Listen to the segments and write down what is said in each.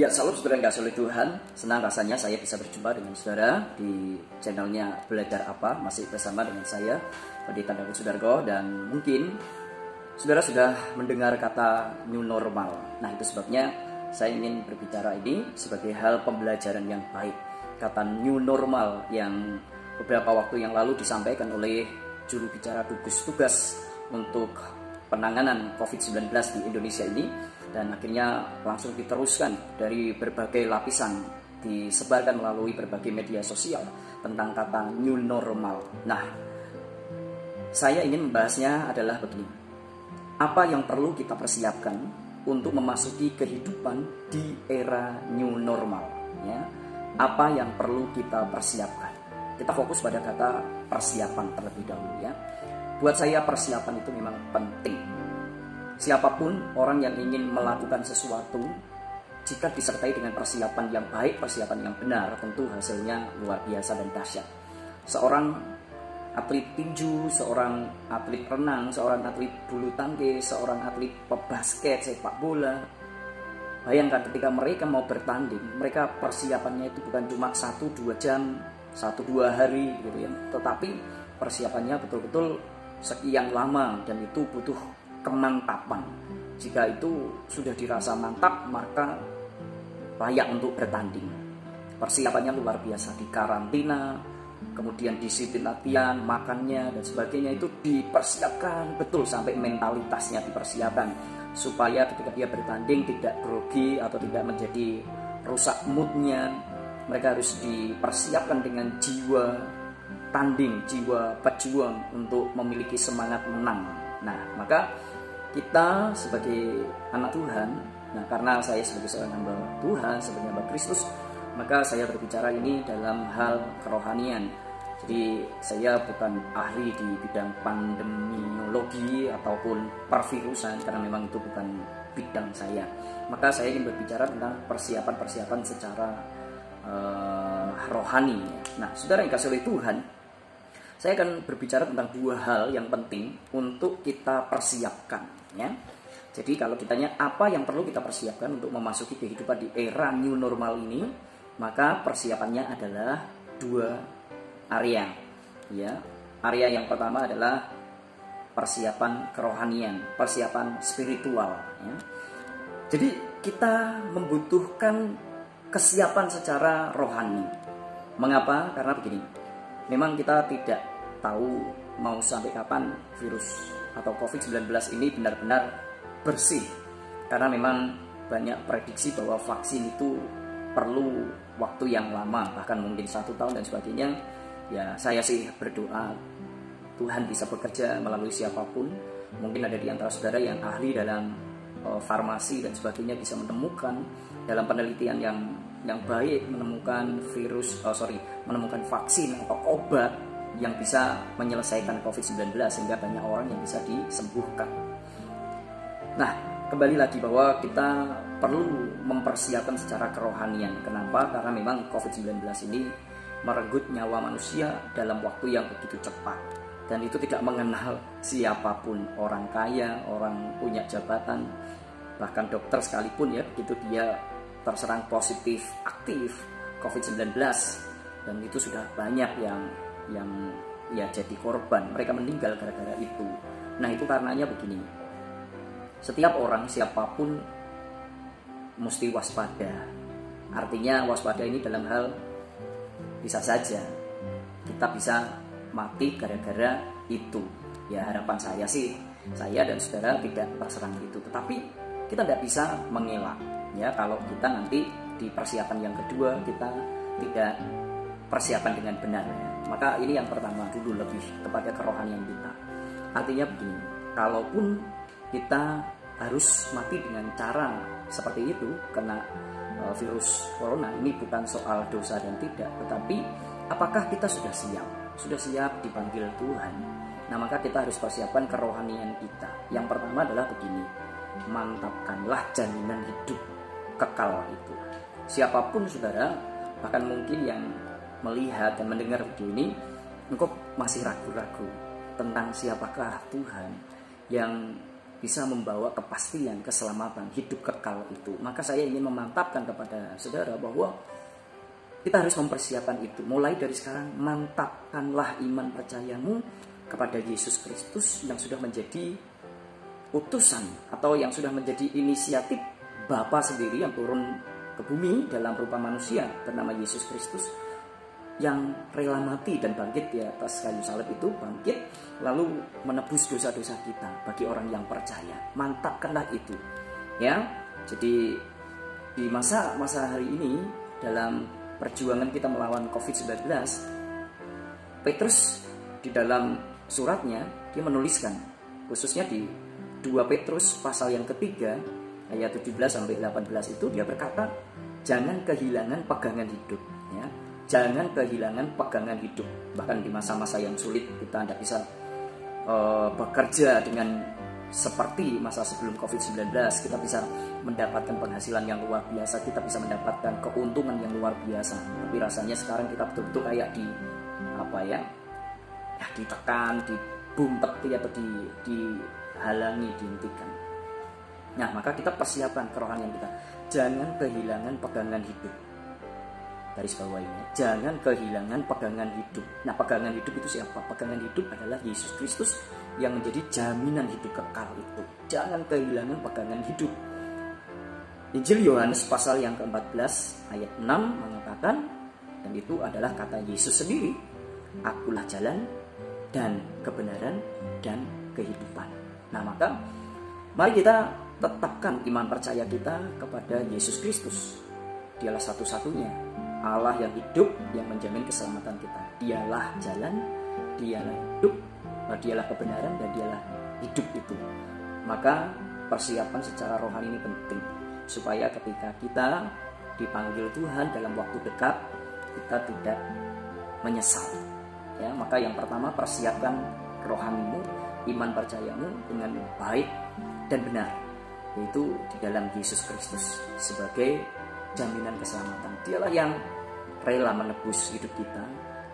Ya, salam saudara yang kasih oleh Tuhan. Senang rasanya saya bisa berjumpa dengan saudara di channelnya Belajar Apa. Masih bersama dengan saya, Pendeta David Sudargo. Dan mungkin saudara sudah mendengar kata new normal. Nah, itu sebabnya saya ingin berbicara ini sebagai hal pembelajaran yang baik. Kata new normal yang beberapa waktu yang lalu disampaikan oleh juru bicara gugus tugas untuk penanganan COVID-19 di Indonesia ini, dan akhirnya langsung diteruskan dari berbagai lapisan, disebarkan melalui berbagai media sosial tentang kata new normal. Nah, saya ingin membahasnya adalah begini: apa yang perlu kita persiapkan untuk memasuki kehidupan di era new normal, ya? Apa yang perlu kita persiapkan? Kita fokus pada kata persiapan terlebih dahulu, ya. Buat saya persiapan itu memang penting. Siapapun orang yang ingin melakukan sesuatu, jika disertai dengan persiapan yang baik, persiapan yang benar, tentu hasilnya luar biasa dan dahsyat. Seorang atlet tinju, seorang atlet renang, seorang atlet bulu tangkis, seorang atlet pebasket, sepak bola, bayangkan ketika mereka mau bertanding, mereka persiapannya itu bukan cuma 1-2 jam, 1-2 hari gitu ya, tetapi persiapannya betul-betul sekian lama, dan itu butuh kemantapan. Jika itu sudah dirasa mantap, maka layak untuk bertanding. Persiapannya luar biasa, di karantina, kemudian disiplin latihan, makannya dan sebagainya itu dipersiapkan betul, sampai mentalitasnya dipersiapkan supaya ketika dia bertanding tidak grogi atau tidak menjadi rusak moodnya. Mereka harus dipersiapkan dengan jiwa tanding, jiwa pejuang untuk memiliki semangat menang. Nah, maka kita sebagai anak Tuhan, nah karena saya sebagai seorang hamba Tuhan, sebagai hamba Kristus, maka saya berbicara ini dalam hal kerohanian. Jadi saya bukan ahli di bidang pandemiologi ataupun pervirusan, karena memang itu bukan bidang saya. Maka saya ingin berbicara tentang persiapan-persiapan secara rohani. Nah, saudara yang kasih oleh Tuhan, saya akan berbicara tentang 2 hal yang penting untuk kita persiapkan, ya. Jadi kalau ditanya apa yang perlu kita persiapkan untuk memasuki kehidupan di era new normal ini, maka persiapannya adalah 2 area, ya. Area yang pertama adalah persiapan kerohanian, persiapan spiritual, ya. Jadi kita membutuhkan kesiapan secara rohani. Mengapa? Karena begini, memang kita tidak tahu mau sampai kapan virus atau COVID-19 ini benar-benar bersih. Karena memang banyak prediksi bahwa vaksin itu perlu waktu yang lama, bahkan mungkin 1 tahun dan sebagainya. Ya, saya sih berdoa Tuhan bisa bekerja melalui siapapun. Mungkin ada di antara saudara yang ahli dalam farmasi dan sebagainya, bisa menemukan dalam penelitian yang baik, menemukan menemukan vaksin atau obat yang bisa menyelesaikan COVID-19 sehingga banyak orang yang bisa disembuhkan. Nah, kembali lagi bahwa kita perlu mempersiapkan secara kerohanian. Kenapa? Karena memang COVID-19 ini merenggut nyawa manusia dalam waktu yang begitu cepat. Dan itu tidak mengenal siapapun, orang kaya, orang punya jabatan, bahkan dokter sekalipun, ya, begitu dia terserang positif aktif COVID-19, dan itu sudah banyak yang ya jadi korban, mereka meninggal gara-gara itu. Nah, itu karenanya begini, setiap orang, siapapun mesti waspada. Artinya waspada ini dalam hal bisa saja kita bisa mati gara-gara itu. Ya, harapan saya sih, saya dan saudara tidak terserang itu. Tetapi kita tidak bisa mengelak, ya, kalau kita nanti di persiapan yang kedua kita tidak persiapan dengan benar. Maka ini yang pertama dulu, lebih kepada kerohanian kita. Artinya begini, kalaupun kita harus mati dengan cara seperti itu kena virus corona, ini bukan soal dosa dan tidak, tetapi apakah kita sudah siap dipanggil Tuhan. Nah, maka kita harus persiapkan kerohanian kita. Yang pertama adalah begini, mantapkanlah jaminan hidup kekal itu. Siapapun saudara, bahkan mungkin yang melihat dan mendengar video ini, engkau masih ragu-ragu tentang siapakah Tuhan yang bisa membawa kepastian, keselamatan, hidup kekal itu. Maka saya ingin memantapkan kepada saudara bahwa kita harus mempersiapkan itu. Mulai dari sekarang, mantapkanlah iman percayamu kepada Yesus Kristus yang sudah menjadi utusan atau yang sudah menjadi inisiatif Bapa sendiri yang turun ke bumi dalam rupa manusia bernama Yesus Kristus, yang rela mati dan bangkit di atas kayu salib itu, bangkit lalu menebus dosa-dosa kita bagi orang yang percaya. Mantapkanlah itu ya. Jadi di masa hari ini dalam perjuangan kita melawan COVID-19, Petrus di dalam suratnya dia menuliskan, khususnya di 2 Petrus pasal yang ketiga ayat 17 sampai 18 itu dia berkata, jangan kehilangan pegangan hidup ya. Jangan kehilangan pegangan hidup. Bahkan di masa-masa yang sulit kita tidak bisa bekerja dengan seperti masa sebelum COVID-19. Kita bisa mendapatkan penghasilan yang luar biasa, kita bisa mendapatkan keuntungan yang luar biasa. Tapi rasanya sekarang kita betul-betul kayak ditekan, dibumpeti atau dihalangi, dihentikan. Nah, maka kita persiapkan kerohanian kita. Jangan kehilangan pegangan hidup. Garis bawah ini, jangan kehilangan pegangan hidup. Nah, pegangan hidup itu siapa? Pegangan hidup adalah Yesus Kristus yang menjadi jaminan hidup kekal itu. Jangan kehilangan pegangan hidup. Injil Yohanes pasal yang ke-14 ayat 6 mengatakan, dan itu adalah kata Yesus sendiri, akulah jalan dan kebenaran dan kehidupan. Nah, maka mari kita tetapkan iman percaya kita kepada Yesus Kristus. Dialah satu-satunya Allah yang hidup, yang menjamin keselamatan kita. Dialah jalan, dialah hidup, dialah kebenaran, dan dialah hidup itu. Maka persiapan secara rohani ini penting, supaya ketika kita dipanggil Tuhan dalam waktu dekat, kita tidak menyesal ya. Maka yang pertama, persiapkan rohanimu, iman percayamu dengan baik dan benar, yaitu di dalam Yesus Kristus sebagai jaminan keselamatan. Dialah yang rela menebus hidup kita.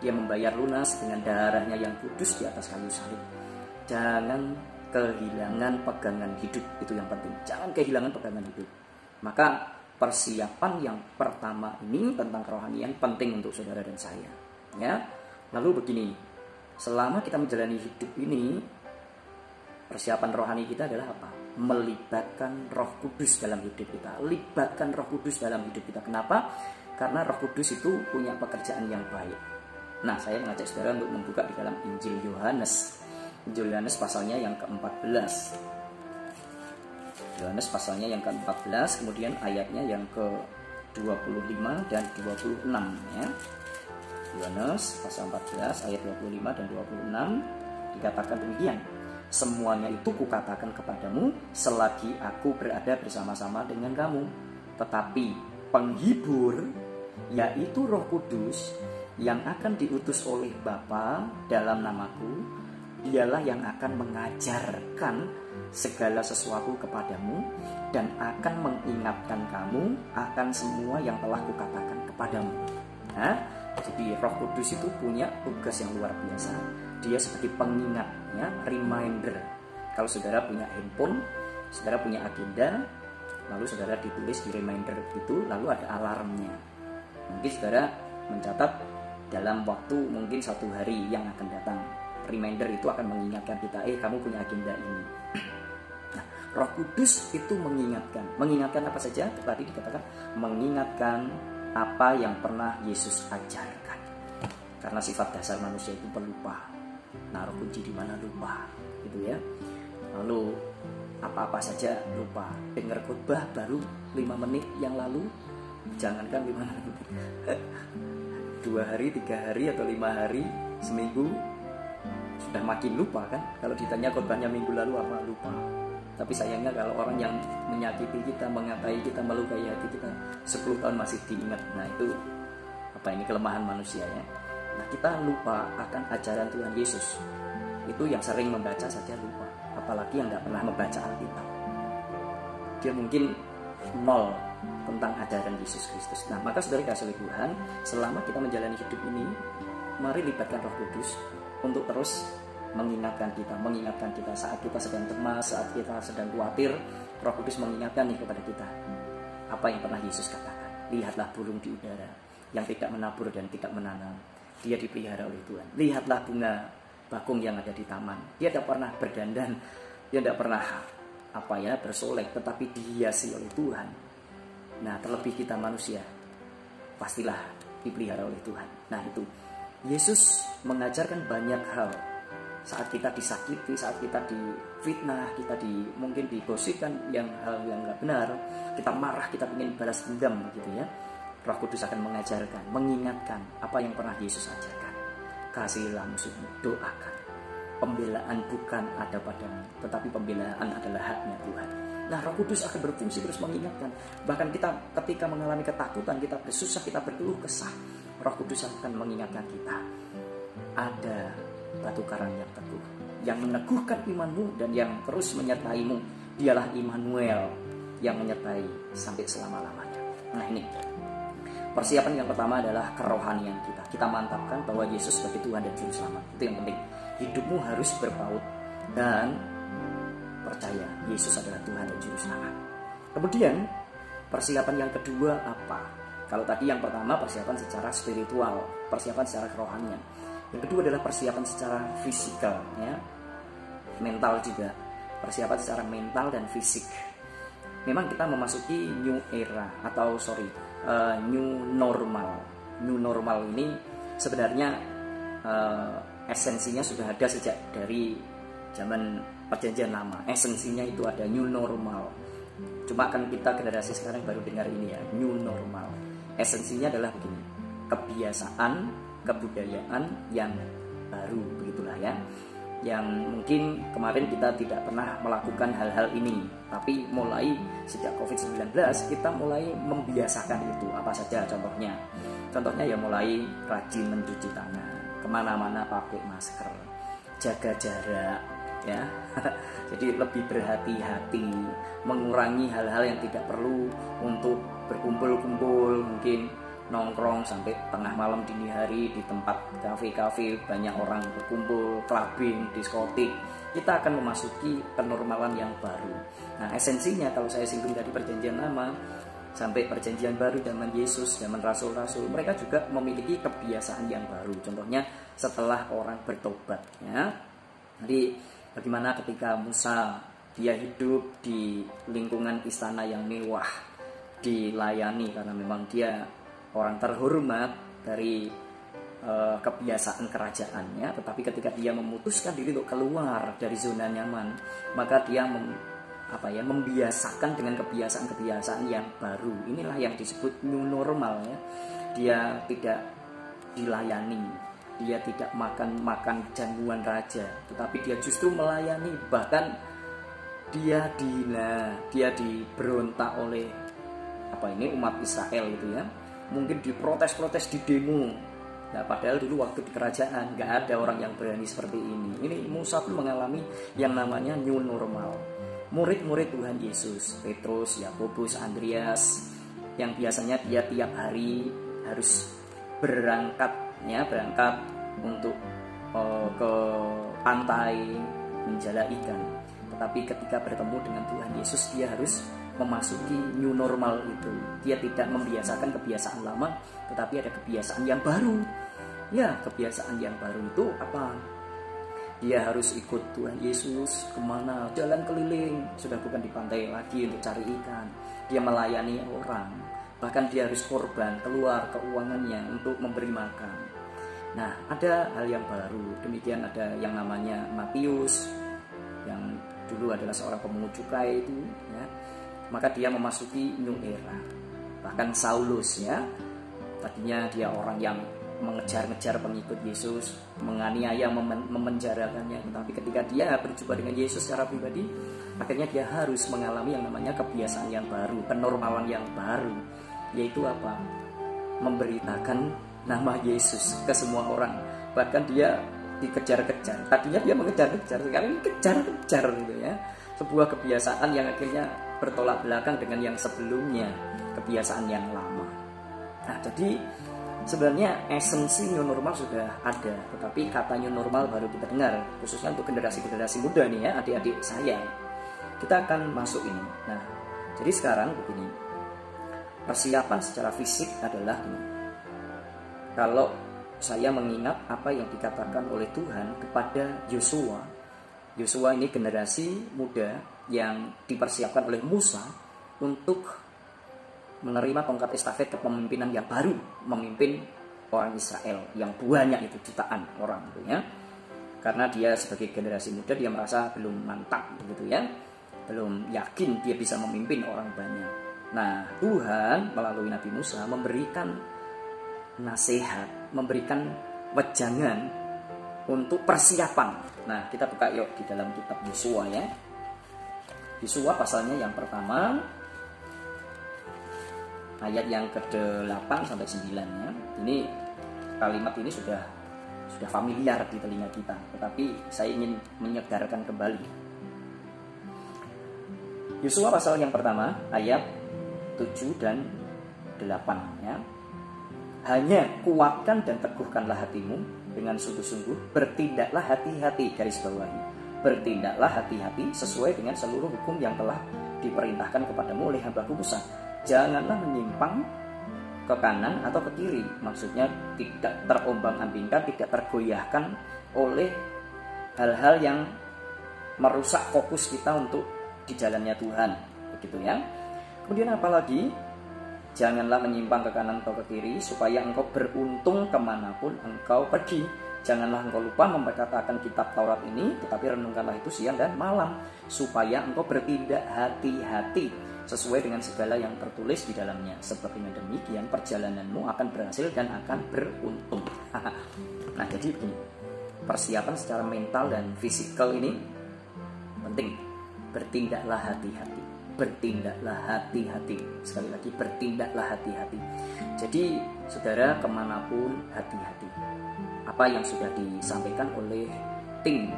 Dia membayar lunas dengan darahnya yang kudus di atas kayu salib. Jangan kehilangan pegangan hidup, itu yang penting. Jangan kehilangan pegangan hidup. Maka persiapan yang pertama ini tentang kerohanian penting untuk saudara dan saya ya. Lalu begini, selama kita menjalani hidup ini, persiapan rohani kita adalah apa? Melibatkan Roh Kudus dalam hidup kita. Libatkan Roh Kudus dalam hidup kita. Kenapa? Karena Roh Kudus itu punya pekerjaan yang baik. Nah, saya mengajak saudara untuk membuka di dalam Injil Yohanes. Injil Yohanes pasalnya yang ke-14. Yohanes pasalnya yang ke-14, kemudian ayatnya yang ke-25 dan 26 ya. Yohanes pasal 14 ayat 25 dan 26 dikatakan demikian. Semuanya itu kukatakan kepadamu selagi aku berada bersama-sama dengan kamu. Tetapi penghibur, yaitu Roh Kudus yang akan diutus oleh Bapa dalam namaku, dialah yang akan mengajarkan segala sesuatu kepadamu dan akan mengingatkan kamu akan semua yang telah kukatakan kepadamu. Nah, jadi Roh Kudus itu punya tugas yang luar biasa. Dia sebagai pengingat ya, reminder. Kalau saudara punya handphone, saudara punya agenda, lalu saudara ditulis di reminder itu, lalu ada alarmnya. Mungkin saudara mencatat dalam waktu mungkin 1 hari yang akan datang. Reminder itu akan mengingatkan kita, kamu punya agenda ini. Nah, Roh Kudus itu mengingatkan. Mengingatkan apa saja? Tadi dikatakan mengingatkan apa yang pernah Yesus ajarkan. Karena sifat dasar manusia itu pelupa. Naruh kunci di mana lupa, gitu ya. Lalu apa-apa saja lupa. Dengar khotbah baru 5 menit yang lalu, jangankan 5 menit, 2 hari, 3 hari atau 5 hari, seminggu sudah makin lupa kan. Kalau ditanya khotbahnya minggu lalu apa, lupa. Tapi sayangnya kalau orang yang menyakiti kita, mengatai kita, melukai hati kita 10 tahun masih diingat. Nah, itu ini kelemahan manusia ya. Nah, kita lupa akan ajaran Tuhan Yesus. Itu yang sering membaca saja lupa, apalagi yang tidak pernah membaca Alkitab. Dia mungkin nol tentang ajaran Yesus Kristus. Nah, maka saudara kasih Tuhan, selama kita menjalani hidup ini, mari libatkan Roh Kudus untuk terus mengingatkan kita saat kita sedang cemas, saat kita sedang khawatir. Roh Kudus mengingatkan nih kepada kita apa yang pernah Yesus katakan. Lihatlah burung di udara yang tidak menabur dan tidak menanam, dia dipelihara oleh Tuhan. Lihatlah bunga bakung yang ada di taman, dia tidak pernah berdandan, dia tidak pernah bersolek, tetapi dihiasi oleh Tuhan. Nah, terlebih kita manusia, pastilah dipelihara oleh Tuhan. Nah, itu Yesus mengajarkan banyak hal. Saat kita disakiti, saat kita difitnah, kita mungkin digosipkan hal yang nggak benar, kita marah, kita ingin balas dendam gitu ya. Roh Kudus akan mengajarkan, mengingatkan apa yang pernah Yesus ajarkan. Kasihilah musuhmu, doakan. Pembelaan bukan ada padamu, tetapi pembelaan adalah haknya Tuhan. Nah, Roh Kudus akan berfungsi terus mengingatkan. Bahkan kita ketika mengalami ketakutan, kita bersusah, kita berkeluh kesah, Roh Kudus akan mengingatkan kita. Ada batu karang yang teguh, yang meneguhkan imanmu dan yang terus menyertaimu. Dialah Immanuel yang menyertai sampai selama-lamanya. Nah, ini persiapan yang pertama adalah kerohanian kita. Kita mantapkan bahwa Yesus sebagai Tuhan dan Juru Selamat. Itu yang penting. Hidupmu harus berpaut dan percaya Yesus adalah Tuhan dan Juru Selamat. Kemudian persiapan yang kedua apa? Kalau tadi yang pertama persiapan secara spiritual, persiapan secara kerohanian. Yang kedua adalah persiapan secara fisikal, ya, mental juga. Persiapan secara mental dan fisik. Memang kita memasuki new era atau new normal. New normal ini sebenarnya esensinya sudah ada sejak dari zaman Perjanjian Lama. Esensinya itu ada new normal. Cuma kan kita generasi sekarang baru dengar ini ya, new normal. Esensinya adalah begini, kebiasaan, kebudayaan yang baru, begitulah ya. Yang mungkin kemarin kita tidak pernah melakukan hal-hal ini, tapi mulai sejak COVID-19 kita mulai membiasakan itu. Apa saja contohnya? Contohnya ya mulai rajin mencuci tangan, kemana-mana pakai masker, jaga jarak, ya. Jadi lebih berhati-hati, mengurangi hal-hal yang tidak perlu untuk berkumpul-kumpul, mungkin nongkrong sampai tengah malam dini hari di tempat kafe-kafe banyak orang berkumpul, clubbing, diskotik. Kita akan memasuki kenormalan yang baru. Nah, esensinya kalau saya singgung dari Perjanjian Lama sampai Perjanjian Baru zaman Yesus, zaman Rasul-Rasul, mereka juga memiliki kebiasaan yang baru. Contohnya setelah orang bertobat, ya. Jadi bagaimana ketika Musa, dia hidup di lingkungan istana yang mewah, dilayani karena memang dia orang terhormat dari kebiasaan kerajaannya, tetapi ketika dia memutuskan diri untuk keluar dari zona nyaman, maka dia membiasakan dengan kebiasaan-kebiasaan yang baru. Inilah yang disebut new normal, ya. Dia tidak dilayani, dia tidak makan jamuan raja, tetapi dia justru melayani. Bahkan dia dihina, dia diberontak oleh umat Israel itu ya. Mungkin diprotes-protes di demo. Nah, padahal dulu waktu di kerajaan nggak ada orang yang berani seperti ini. Ini Musa pun mengalami yang namanya new normal. Murid-murid Tuhan Yesus, Petrus, Yakobus, Andreas, yang biasanya dia tiap hari harus berangkat untuk ke pantai menjala ikan. Tetapi ketika bertemu dengan Tuhan Yesus, dia harus memasuki new normal itu. Dia tidak membiasakan kebiasaan lama, tetapi ada kebiasaan yang baru. Ya, kebiasaan yang baru itu apa? Dia harus ikut Tuhan Yesus kemana? Jalan keliling, sudah bukan di pantai lagi untuk cari ikan. Dia melayani orang. Bahkan dia harus korban, keluar keuangannya untuk memberi makan. Nah, ada hal yang baru. Demikian ada yang namanya Matius, yang dulu adalah seorang pemungut cukai itu, ya. Maka dia memasuki new era. Bahkan Saulus, ya, tadinya dia orang yang mengejar-ngejar pengikut Yesus, menganiaya, memenjarakannya. Tetapi ketika dia berjumpa dengan Yesus secara pribadi, akhirnya dia harus mengalami yang namanya kebiasaan yang baru, kenormalan yang baru, yaitu apa? Memberitakan nama Yesus ke semua orang. Bahkan dia dikejar-kejar. Tadinya dia mengejar-kejar, sekarang kejar-kejar gitu ya. Sebuah kebiasaan yang akhirnya bertolak belakang dengan yang sebelumnya, kebiasaan yang lama. Nah, jadi Sebenarnya esensi new normal sudah ada, tetapi kata new normal baru kita dengar, khususnya untuk generasi-generasi muda nih ya, adik-adik saya. Kita akan masuk ini. Nah, jadi sekarang begini, persiapan secara fisik adalah ini. Kalau saya mengingat apa yang dikatakan oleh Tuhan kepada Yosua. Yosua ini generasi muda yang dipersiapkan oleh Musa untuk menerima tongkat estafet kepemimpinan yang baru, memimpin orang Israel yang banyak itu, jutaan orang gitu ya. Karena dia sebagai generasi muda, dia merasa belum mantap begitu ya, belum yakin dia bisa memimpin orang banyak. Nah, Tuhan melalui Nabi Musa memberikan nasihat, memberikan wejangan untuk persiapan. Nah, kita buka yuk di dalam kitab Yosua ya. Yosua pasalnya yang pertama, ayat yang ke-8 sampai 9 ya. Ini kalimat ini sudah familiar di telinga kita, tetapi saya ingin menyegarkan kembali. Yosua pasal yang pertama ayat 7 dan 8 ya. Hanya kuatkan dan teguhkanlah hatimu dengan sungguh-sungguh, bertindaklah hati-hati, garis bawahi, bertindaklah hati-hati sesuai dengan seluruh hukum yang telah diperintahkan kepadamu oleh hamba-Ku Musa. Janganlah menyimpang ke kanan atau ke kiri, maksudnya tidak terombang-ambingkan, tidak tergoyahkan oleh hal-hal yang merusak fokus kita untuk di jalannya Tuhan, begitu ya. Kemudian apalagi, janganlah menyimpang ke kanan atau ke kiri, supaya engkau beruntung kemanapun engkau pergi. Janganlah engkau lupa memperkatakan kitab Taurat ini, tetapi renungkanlah itu siang dan malam, supaya engkau bertindak hati-hati sesuai dengan segala yang tertulis di dalamnya. Sebab dengan demikian perjalananmu akan berhasil dan akan beruntung. Nah, jadi begini, persiapan secara mental dan fisikal ini penting. Bertindaklah hati-hati, bertindaklah hati-hati. Sekali lagi, bertindaklah hati-hati. Jadi saudara, kemanapun hati-hati. Apa yang sudah disampaikan oleh tim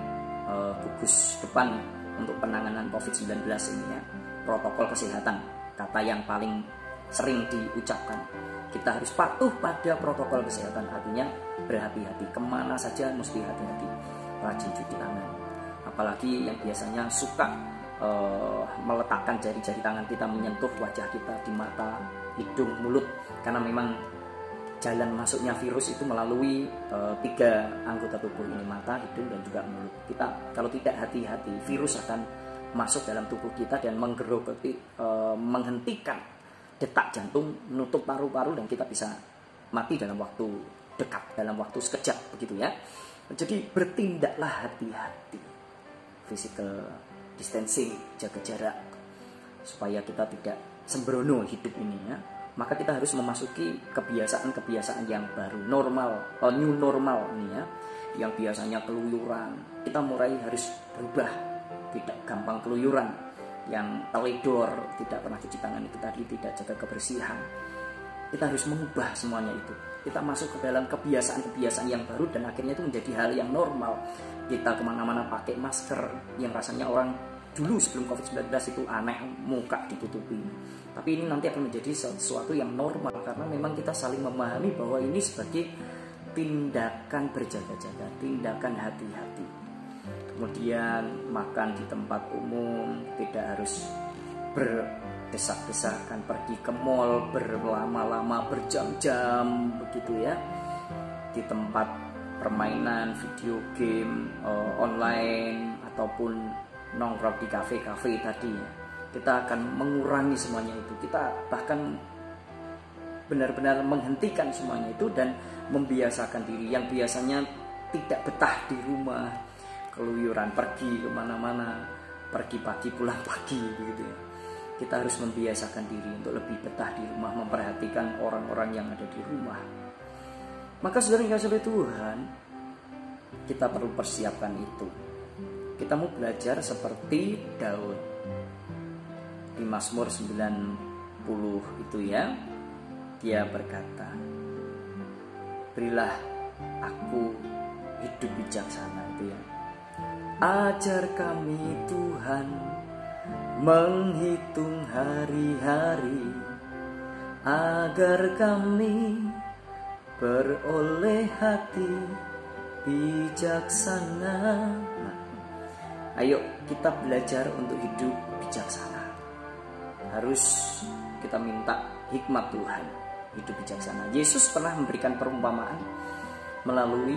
gugus depan untuk penanganan COVID-19 ini ya, protokol kesehatan, kata yang paling sering diucapkan. Kita harus patuh pada protokol kesehatan, artinya berhati-hati, kemana saja mesti hati-hati, rajin cuci tangan. Apalagi yang biasanya suka meletakkan jari-jari tangan kita menyentuh wajah kita, di mata, hidung, mulut, karena memang jalan masuknya virus itu melalui 3 anggota tubuh ini, mata, hidung, dan juga mulut. Kita kalau tidak hati-hati, virus akan masuk dalam tubuh kita dan menggerogoti, menghentikan detak jantung, menutup paru-paru, dan kita bisa mati dalam waktu dekat, dalam waktu sekejap begitu ya. Jadi bertindaklah hati-hati, physical distancing, jaga jarak, supaya kita tidak sembrono hidup ini ya. Maka kita harus memasuki kebiasaan-kebiasaan yang baru, normal, new normal ini ya. Yang biasanya keluyuran, kita mulai harus berubah, tidak gampang keluyuran. Yang teledor, tidak pernah cuci tangan itu tadi, tidak jaga kebersihan. Kita harus mengubah semuanya itu. Kita masuk ke dalam kebiasaan-kebiasaan yang baru, dan akhirnya itu menjadi hal yang normal. Kita kemana-mana pakai masker, yang rasanya orang dulu sebelum COVID-19 itu aneh, muka ditutupi. Tapi ini nanti akan menjadi sesuatu yang normal, karena memang kita saling memahami bahwa ini sebagai tindakan berjaga-jaga, tindakan hati-hati. Kemudian makan di tempat umum tidak harus berdesak-desakan, pergi ke mall berlama-lama, berjam-jam begitu ya. Di tempat permainan, video game online, ataupun nongkrong di kafe-kafe tadi ya. Kita akan mengurangi semuanya itu. Kita bahkan benar-benar menghentikan semuanya itu dan membiasakan diri yang biasanya tidak betah di rumah, keluyuran, pergi kemana-mana, pergi pagi pulang pagi begitu ya. Kita harus membiasakan diri untuk lebih betah di rumah, memperhatikan orang-orang yang ada di rumah. Maka saudara yang kasih oleh Tuhan, kita perlu persiapkan itu. Kita mau belajar seperti Daud di Mazmur 90 itu ya. Dia berkata, berilah aku hidup bijaksana itu ya. Ajar kami Tuhan menghitung hari-hari, agar kami beroleh hati bijaksana. Nah, ayo kita belajar untuk hidup bijaksana. Harus kita minta hikmat Tuhan, hidup bijaksana. Yesus pernah memberikan perumpamaan melalui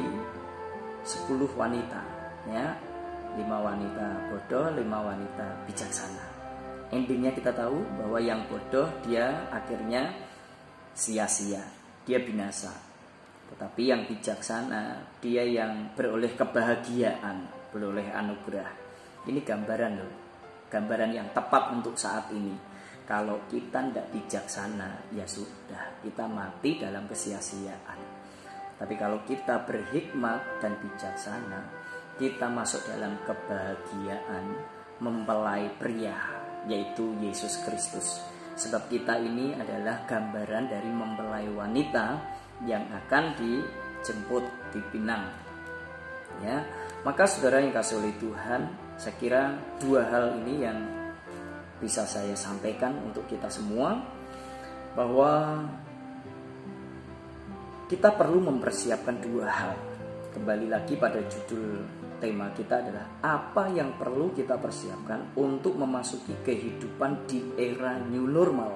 10 wanita, ya, 5 wanita bodoh, 5 wanita bijaksana. Endingnya kita tahu bahwa yang bodoh dia akhirnya sia-sia, dia binasa. Tetapi yang bijaksana dia yang beroleh kebahagiaan, beroleh anugerah. Ini gambaran loh, gambaran yang tepat untuk saat ini. Kalau kita tidak bijaksana, ya sudah, kita mati dalam kesia-siaan. Tapi kalau kita berhikmat dan bijaksana, kita masuk dalam kebahagiaan mempelai pria, yaitu Yesus Kristus. Sebab kita ini adalah gambaran dari mempelai wanita yang akan dijemput di pinang. Ya, maka saudara yang kasih oleh Tuhan, saya kira 2 hal ini yang bisa saya sampaikan untuk kita semua, bahwa kita perlu mempersiapkan 2 hal. Kembali lagi pada judul tema kita adalah apa yang perlu kita persiapkan untuk memasuki kehidupan di era new normal.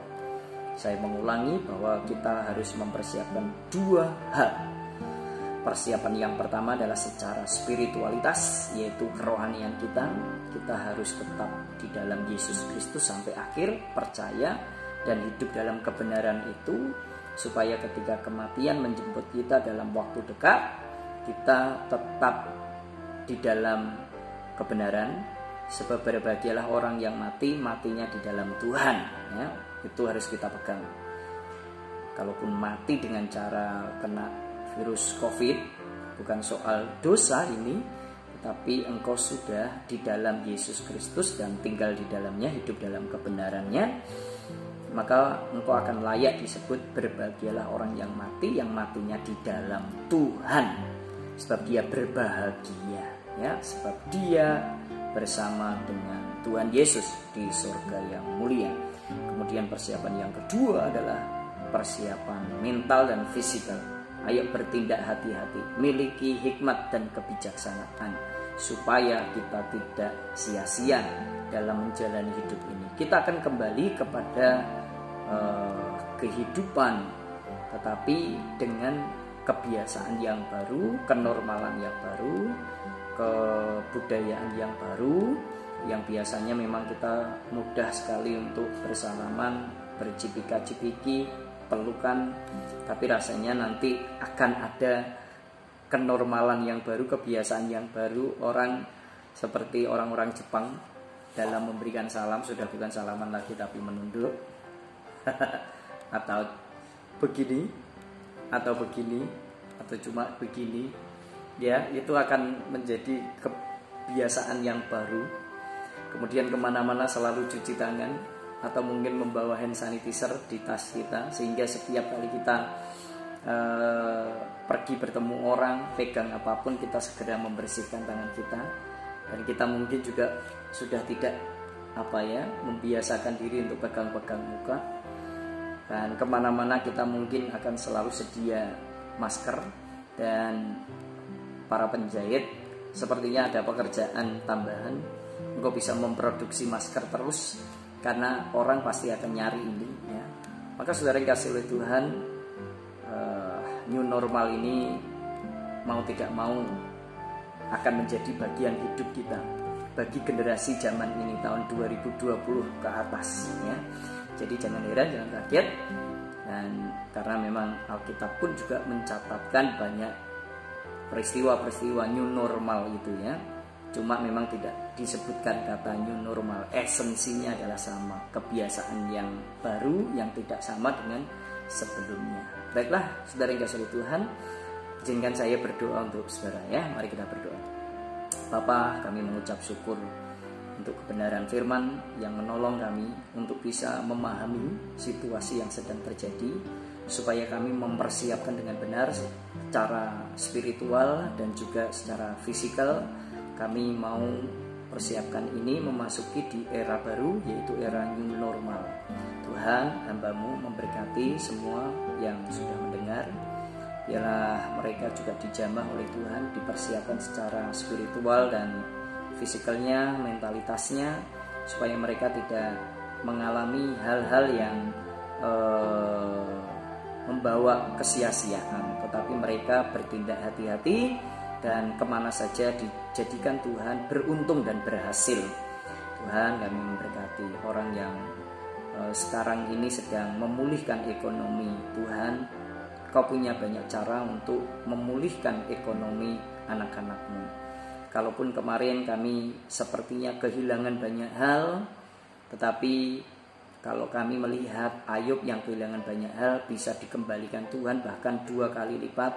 Saya mengulangi bahwa kita harus mempersiapkan 2 hal. Persiapan yang pertama adalah secara spiritualitas, yaitu kerohanian kita. Kita harus tetap di dalam Yesus Kristus sampai akhir, percaya dan hidup dalam kebenaran itu, supaya ketika kematian menjemput kita dalam waktu dekat, kita tetap di dalam kebenaran. Sebab berbahagialah orang yang matinya di dalam Tuhan, ya. Itu harus kita pegang. Kalaupun mati dengan cara kena virus COVID, bukan soal dosa ini, tetapi engkau sudah di dalam Yesus Kristus dan tinggal di dalamnya, hidup dalam kebenarannya, maka engkau akan layak disebut berbahagialah orang yang matinya di dalam Tuhan. Sebab dia berbahagia, ya, sebab dia bersama dengan Tuhan Yesus di surga yang mulia. Kemudian persiapan yang kedua adalah persiapan mental dan fisikal. Ayo bertindak hati-hati, miliki hikmat dan kebijaksanaan, supaya kita tidak sia-sia dalam menjalani hidup ini. Kita akan kembali kepada kehidupan, tetapi dengan kebiasaan yang baru, kenormalan yang baru, kebudayaan yang baru, yang biasanya memang kita mudah sekali untuk bersalaman, bercipika-cipiki, pelukan, tapi rasanya nanti akan ada kenormalan yang baru, kebiasaan yang baru. Orang seperti orang-orang Jepang dalam memberikan salam sudah bukan salaman lagi tapi menunduk atau begini atau begini atau cuma begini, ya, itu akan menjadi kebiasaan yang baru. Kemudian kemana-mana selalu cuci tangan, atau mungkin membawa hand sanitizer di tas kita, sehingga setiap kali kita pergi bertemu orang, pegang apapun, kita segera membersihkan tangan kita. Dan kita mungkin juga sudah tidak membiasakan diri untuk pegang-pegang muka. Dan kemana-mana kita mungkin akan selalu sedia masker. Dan para penjahit sepertinya ada pekerjaan tambahan, engkau bisa memproduksi masker terus, karena orang pasti akan nyari ini, ya. Maka saudara yang kasih oleh Tuhan, new normal ini mau tidak mau akan menjadi bagian hidup kita bagi generasi zaman ini, tahun 2020 ke atas, ya. Jadi jangan heran, jangan kaget. Dan karena memang Alkitab pun juga mencatatkan banyak peristiwa-peristiwa new normal itu, ya. Cuma memang tidak disebutkan kata new normal. Esensinya adalah sama, kebiasaan yang baru yang tidak sama dengan sebelumnya. Baiklah, saudara yang kasih Tuhan, izinkan saya berdoa untuk saudara, ya. Mari kita berdoa. Bapa, kami mengucap syukur untuk kebenaran firman yang menolong kami untuk bisa memahami situasi yang sedang terjadi, supaya kami mempersiapkan dengan benar secara spiritual dan juga secara fisikal. Kami mau persiapkan ini memasuki di era baru, yaitu era new normal. Tuhan, hamba-Mu memberkati semua yang sudah mendengar, biarlah mereka juga dijamah oleh Tuhan, dipersiapkan secara spiritual dan fisikalnya, mentalitasnya, supaya mereka tidak mengalami hal-hal yang membawa kesia-siaan, tetapi mereka bertindak hati-hati dan kemana saja dijadikan Tuhan beruntung dan berhasil. Tuhan, kami memberkati orang yang sekarang ini sedang memulihkan ekonomi. Tuhan, Kau punya banyak cara untuk memulihkan ekonomi anak-anak-Mu. Kalaupun kemarin kami sepertinya kehilangan banyak hal, tetapi kalau kami melihat Ayub yang kehilangan banyak hal bisa dikembalikan Tuhan bahkan 2 kali lipat,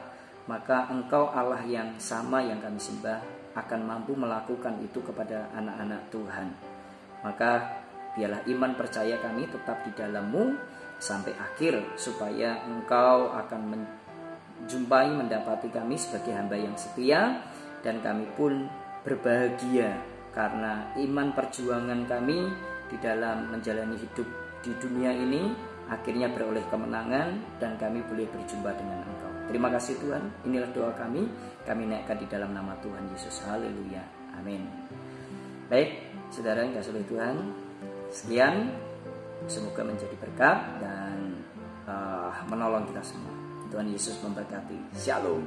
maka Engkau Allah yang sama yang kami sembah akan mampu melakukan itu kepada anak-anak Tuhan. Maka biarlah iman percaya kami tetap di dalam-Mu sampai akhir, supaya Engkau akan mendapati kami sebagai hamba yang setia, dan kami pun berbahagia karena iman perjuangan kami di dalam menjalani hidup di dunia ini akhirnya beroleh kemenangan dan kami boleh berjumpa dengan Engkau. Terima kasih Tuhan, inilah doa kami naikkan di dalam nama Tuhan Yesus. Haleluya, amin. Baik, saudara yang kasih oleh Tuhan, sekian, semoga menjadi berkat dan menolong kita semua. Tuhan Yesus memberkati. Shalom.